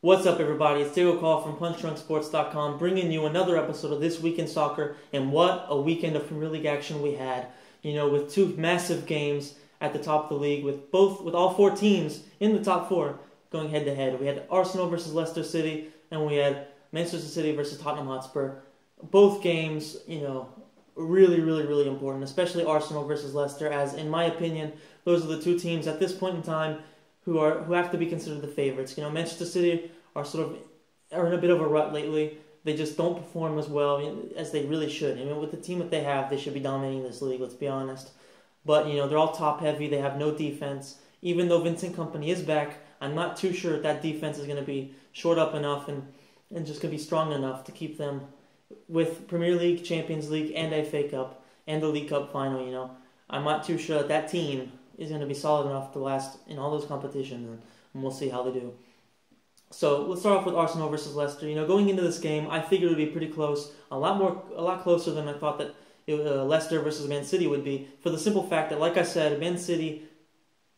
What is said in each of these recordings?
What's up, everybody? It's Diego Call from PunchDrunkSports.com, bringing you another episode of This Week in Soccer. And what a weekend of Premier League action we had! With two massive games at the top of the league, with all four teams in the top four going head to head. We had Arsenal versus Leicester City, and we had Manchester City versus Tottenham Hotspur. Both games, really important, especially Arsenal versus Leicester, as in my opinion, those are the two teams at this point in time who have to be considered the favorites. Manchester City are in a bit of a rut lately. They just don't perform as well as they really should. With the team that they have, they should be dominating this league, let's be honest. But, they're all top heavy. They have no defense. Even though Vincent Kompany is back, I'm not too sure that defense is going to be shored up enough and just going to be strong enough to keep them with Premier League, Champions League, and FA Cup, and the League Cup final. I'm not too sure that team is going to be solid enough to last in all those competitions, and we'll see how they do. So let's start off with Arsenal versus Leicester. Going into this game, I figured it would be pretty close, a lot closer than I thought that Leicester versus Man City would be, for the simple fact that, like I said, Man City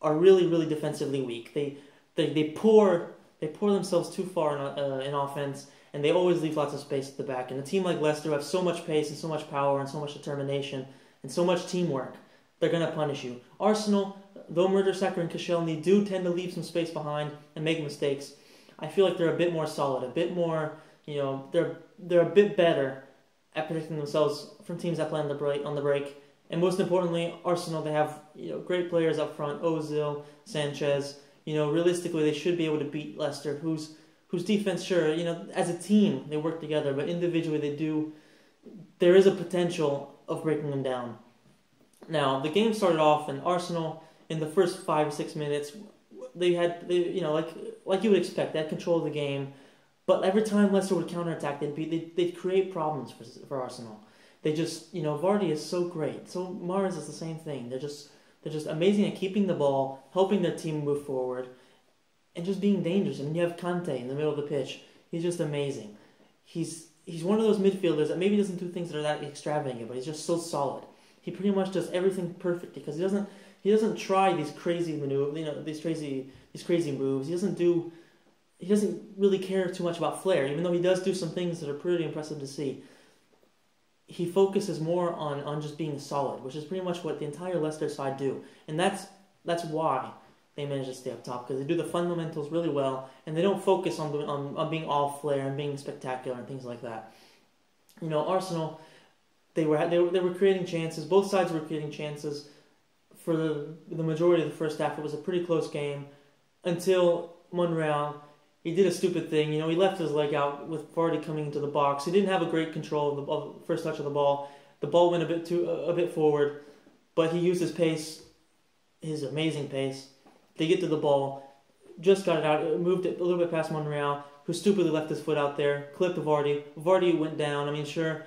are really defensively weak. They pour themselves too far in offense, and they always leave lots of space at the back. And a team like Leicester who have so much pace and so much power and so much determination and so much teamwork, they're going to punish you. Arsenal, though Mertesacker and Koscielny do tend to leave some space behind and make mistakes, I feel like they're a bit more solid, a bit more, they're a bit better at protecting themselves from teams that play on the break. And most importantly, Arsenal, they have great players up front, Ozil, Sanchez. Realistically, they should be able to beat Leicester, whose defense, sure, as a team they work together, but individually there is a potential of breaking them down. Now, the game started off, and Arsenal, in the first 5 or 6 minutes, they like you would expect, they had control of the game. But every time Leicester would counterattack, they'd create problems for Arsenal. They just, Vardy is so great. So Mahrez is the same thing. They're just amazing at keeping the ball, helping their team move forward, and just being dangerous. You have Kante in the middle of the pitch. He's just amazing. He's one of those midfielders that maybe doesn't do things that are that extravagant, but he's just so solid. He pretty much does everything perfect because he doesn't try these crazy maneuvers, these crazy moves. He doesn't really care too much about flair, even though he does do some things that are pretty impressive to see. He focuses more on just being solid, which is pretty much what the entire Leicester side do. And that's why they manage to stay up top, because they do the fundamentals really well, and they don't focus on being all flair and being spectacular and things like that. Arsenal, they were creating chances. Both sides were creating chances. For the majority of the first half, it was a pretty close game until Monreal, he did a stupid thing. He left his leg out with Vardy coming into the box. He didn't have a great control of the first touch of the ball. The ball went a bit forward, but he used his pace, his amazing pace, to get to the ball. Just got it out, moved it a little bit past Monreal, who stupidly left his foot out there, clipped Vardy. Vardy went down. Sure,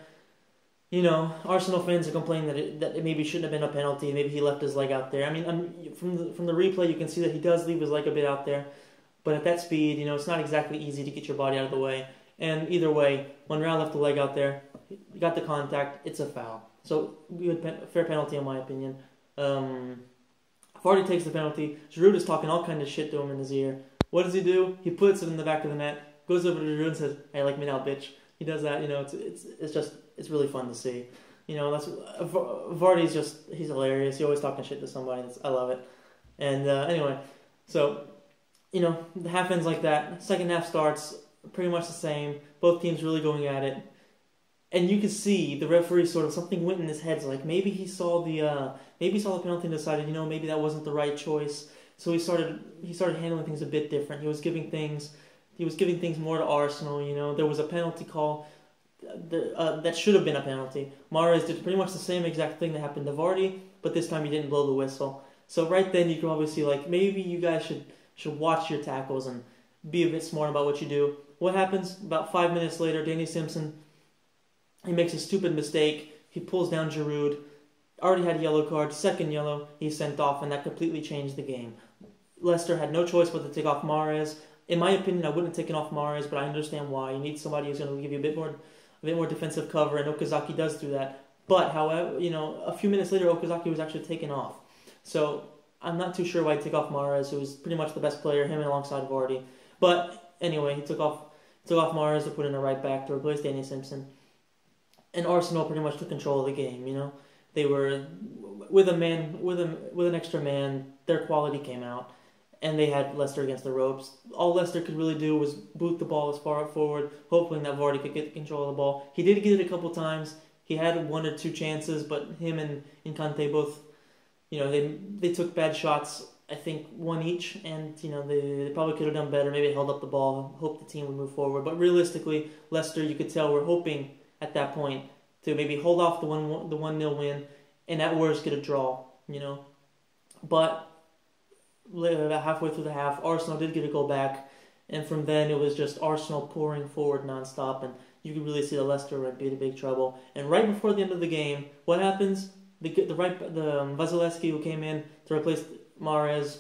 Arsenal fans are complaining that it maybe shouldn't have been a penalty. Maybe he left his leg out there. From the replay, you can see that he does leave his leg a bit out there. But at that speed, it's not exactly easy to get your body out of the way. And either way, Monreal left the leg out there. He got the contact. It's a foul. So, fair penalty in my opinion. Vardy takes the penalty. Giroud is talking all kind of shit to him in his ear. What does he do? He puts it in the back of the net, goes over to Giroud and says, "Hey, like me now, bitch." He does that. It's really fun to see. Vardy's he's hilarious. He's always talking shit to somebody. I love it. And anyway, so the half ends like that. Second half starts pretty much the same. Both teams really going at it, and you can see the referee something went in his head. So maybe he saw the penalty and decided maybe that wasn't the right choice. So he started handling things a bit different. He was giving things more to Arsenal. There was a penalty call that should have been a penalty. Mahrez did pretty much the same exact thing that happened to Vardy, but this time he didn't blow the whistle. So right then you can probably see maybe you guys should watch your tackles and be a bit smart about what you do. What happens? About 5 minutes later, Danny Simpson, he makes a stupid mistake. He pulls down Giroud. Already had a yellow card. Second yellow, he's sent off, and that completely changed the game. Leicester had no choice but to take off Mahrez. In my opinion, I wouldn't have taken off Mahrez, but I understand why. You need somebody who's going to give you a bit more defensive cover, and Okazaki does do that. But, however, a few minutes later, Okazaki was actually taken off. So I'm not too sure why I'd take off Mahrez, who was pretty much the best player, him alongside Vardy. But anyway, he took off Mahrez to put in a right back to replace Danny Simpson. And Arsenal pretty much took control of the game, you know. They were with an extra man, their quality came out, and they had Leicester against the ropes. All Leicester could really do was boot the ball as far forward, hoping that Vardy could get control of the ball. He did get it a couple times. He had 1 or 2 chances, but him and Kante both, you know, they took bad shots. I think 1 each, and you know they probably could have done better. Maybe held up the ball, hoped the team would move forward. But realistically, Leicester, you could tell, were hoping at that point to maybe hold off the 1-0 win, and at worst get a draw. You know, but about halfway through the half, Arsenal did get a goal back, and from then it was just Arsenal pouring forward nonstop, and you could really see that Leicester would be in big trouble. And right before the end of the game, what happens? The Vasilevsky, who came in to replace Mahrez,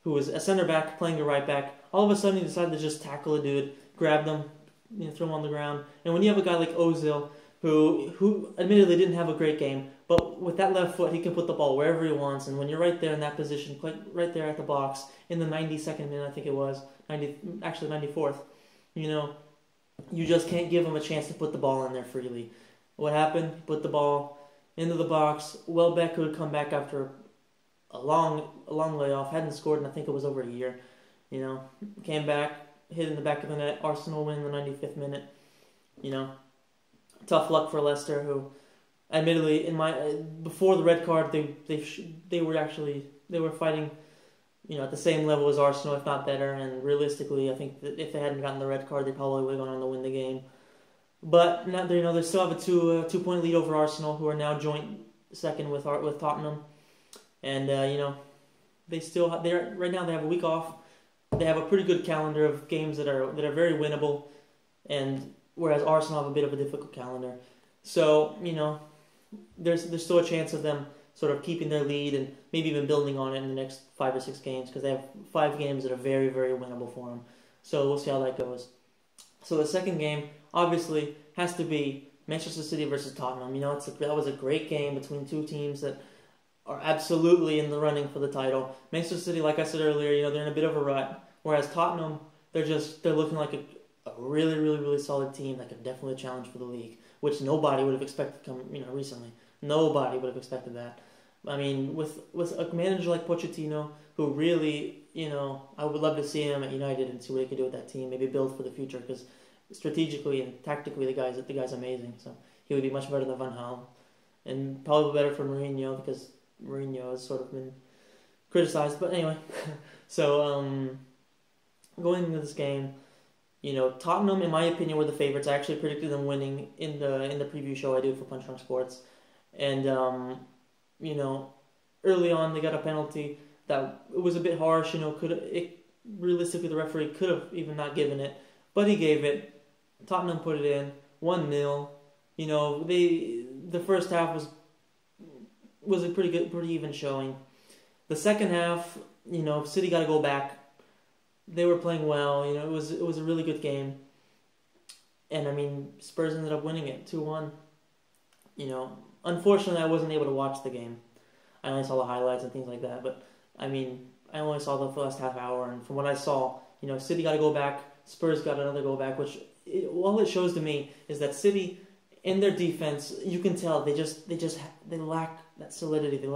who was a center back playing a right back, all of a sudden he decided to just tackle a dude, grab them, you know, throw him on the ground. And when you have a guy like Ozil, who admittedly didn't have a great game, but with that left foot he can put the ball wherever he wants. And when you're right there in that position, right there at the box in the 92nd minute, I think it was 94th, you know, you just can't give him a chance to put the ball in there freely. What happened? He put the ball into the box. Welbeck, who had come back after a long layoff, hadn't scored in I think it was over a year, you know, came back, hit in the back of the net. Arsenal win in the 95th minute. You know, tough luck for Leicester, who admittedly before the red card they were fighting, you know, at the same level as Arsenal, if not better. And realistically, I think that if they hadn't gotten the red card, they probably would have gone on to win the game. But now, you know, they still have a 2-point lead over Arsenal, who are now joint second with Tottenham. And you know, right now they have a week off. They have a pretty good calendar of games that are very winnable, and whereas Arsenal have a bit of a difficult calendar. So you know, there's still a chance of them sort of keeping their lead and maybe even building on it in the next 5 or 6 games, because they have 5 games that are very, very winnable for them. So we'll see how that goes. So the second game obviously has to be Manchester City versus Tottenham. You know, that was a great game between 2 teams that are absolutely in the running for the title. Manchester City, like I said earlier, you know, they're in a bit of a rut, whereas Tottenham, they're looking like a really, really, really solid team that could definitely challenge for the league, which nobody would have expected recently. Nobody would have expected that. I mean, with a manager like Pochettino, who really, you know, I would love to see him at United and see what he could do with that team, maybe build for the future, because strategically and tactically the guy's amazing. So he would be much better than Van Gaal, and probably better for Mourinho, because Mourinho has sort of been criticized. But anyway, so going into this game, you know, Tottenham, in my opinion, were the favorites. I actually predicted them winning in the preview show I did for Punch Drunk Sports. And you know, early on they got a penalty that it was a bit harsh. You know, realistically the referee could have even not given it, but he gave it. Tottenham put it in 1-0. You know, the first half was a pretty even showing. The second half, you know, City got to go back. They were playing well. You know, it was a really good game. And I mean, Spurs ended up winning it 2-1. You know, unfortunately, I wasn't able to watch the game. I only saw the highlights and things like that. But I mean, I only saw the first half hour, and from what I saw, you know, City got to go back. Spurs got another go back, which all it shows to me is that City, in their defense, you can tell they lack that solidity. They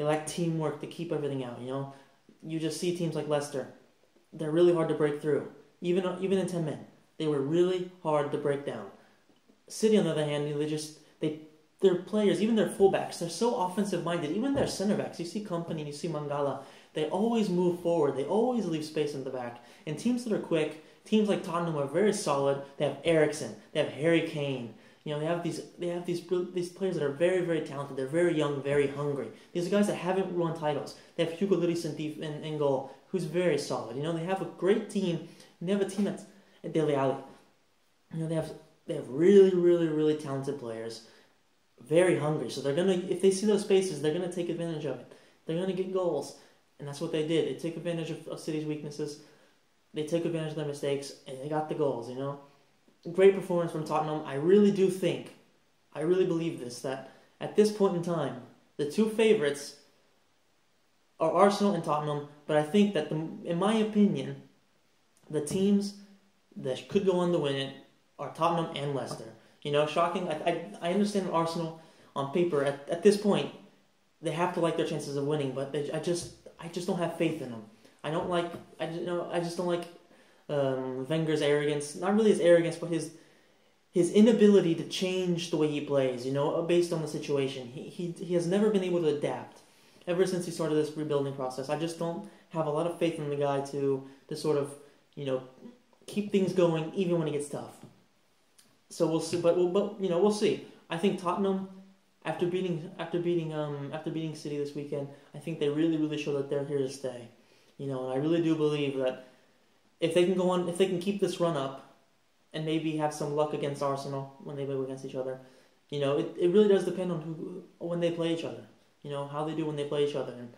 lack teamwork to keep everything out. You know, you just see teams like Leicester. They're really hard to break through. Even in 10 men, they were really hard to break down. City, on the other hand, their players, even their fullbacks, they're so offensive minded. Even their center backs, you see Kompany, you see Mangala, they always move forward. They always leave space in the back. And teams that are quick, teams like Tottenham are very solid. They have Eriksen, they have Harry Kane. You know, they have these players that are very, very talented. They're very young, very hungry. These are guys that haven't won titles. They have Hugo Lloris in goal, who's very solid. You know, they have a great team. They have a team that's Dele Alli. You know, they have really, really, really talented players. Very hungry. So they're gonna, if they see those spaces, they're gonna take advantage of it. They're gonna get goals, and that's what they did. They took advantage of City's weaknesses. They took advantage of their mistakes, and they got the goals. You know, great performance from Tottenham. I really believe this, that at this point in time, the 2 favorites are Arsenal and Tottenham. But I think that in my opinion, the teams that could go on to win it are Tottenham and Leicester. Shocking. I understand Arsenal on paper at this point they have to like their chances of winning, but I just don't have faith in them. I just don't like Wenger's arrogance. Not really his arrogance, but his inability to change the way he plays. Based on the situation, he has never been able to adapt ever since he started this rebuilding process. I just don't have a lot of faith in the guy to sort of keep things going even when it gets tough. So we'll see, but we'll see. I think Tottenham, after beating City this weekend, I think they really show that they're here to stay. And I really do believe that if they can keep this run up, and maybe have some luck against Arsenal when they play against each other, it really does depend on when they play each other. How they do when they play each other. And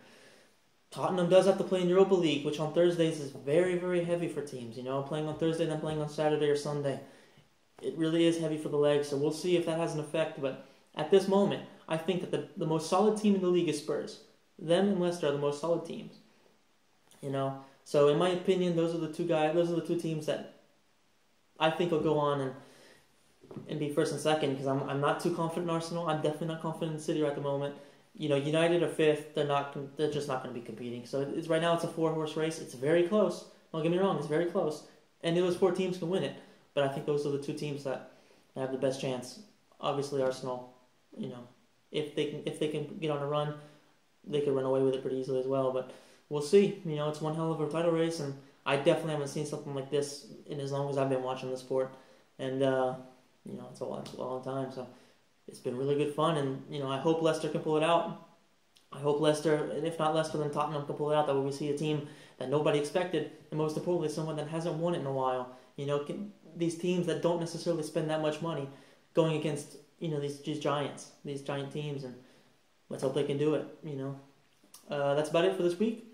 Tottenham does have to play in Europa League, which on Thursdays is very, very heavy for teams. Playing on Thursday, then playing on Saturday or Sunday. It really is heavy for the legs, so we'll see if that has an effect. But at this moment, I think that the most solid team in the league is Spurs. Them and Leicester are the most solid teams. So in my opinion, those are the two teams that I think will go on and be first and second, because I'm not too confident in Arsenal. I'm definitely not confident in City right at the moment. United are fifth. They're just not going to be competing. So right now it's a 4-horse race. It's very close. Don't get me wrong, it's very close. And those 4 teams can win it. But I think those are the 2 teams that have the best chance. Obviously Arsenal, if they can get on a run, they could run away with it pretty easily as well. But we'll see. It's one hell of a title race, and I definitely haven't seen something like this in as long as I've been watching the sport. And it's a long time. So it's been really good fun, and I hope Leicester can pull it out. I hope Leicester, and if not Leicester, then Tottenham can pull it out. That way we see a team that nobody expected, and most importantly, someone that hasn't won it in a while. These teams that don't necessarily spend that much money going against these giant teams, and let's hope they can do it. That's about it for this week.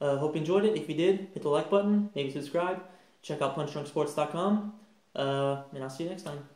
Hope you enjoyed it. If you did, hit the like button, maybe subscribe. Check out punchdrunksports.com, and I'll see you next time.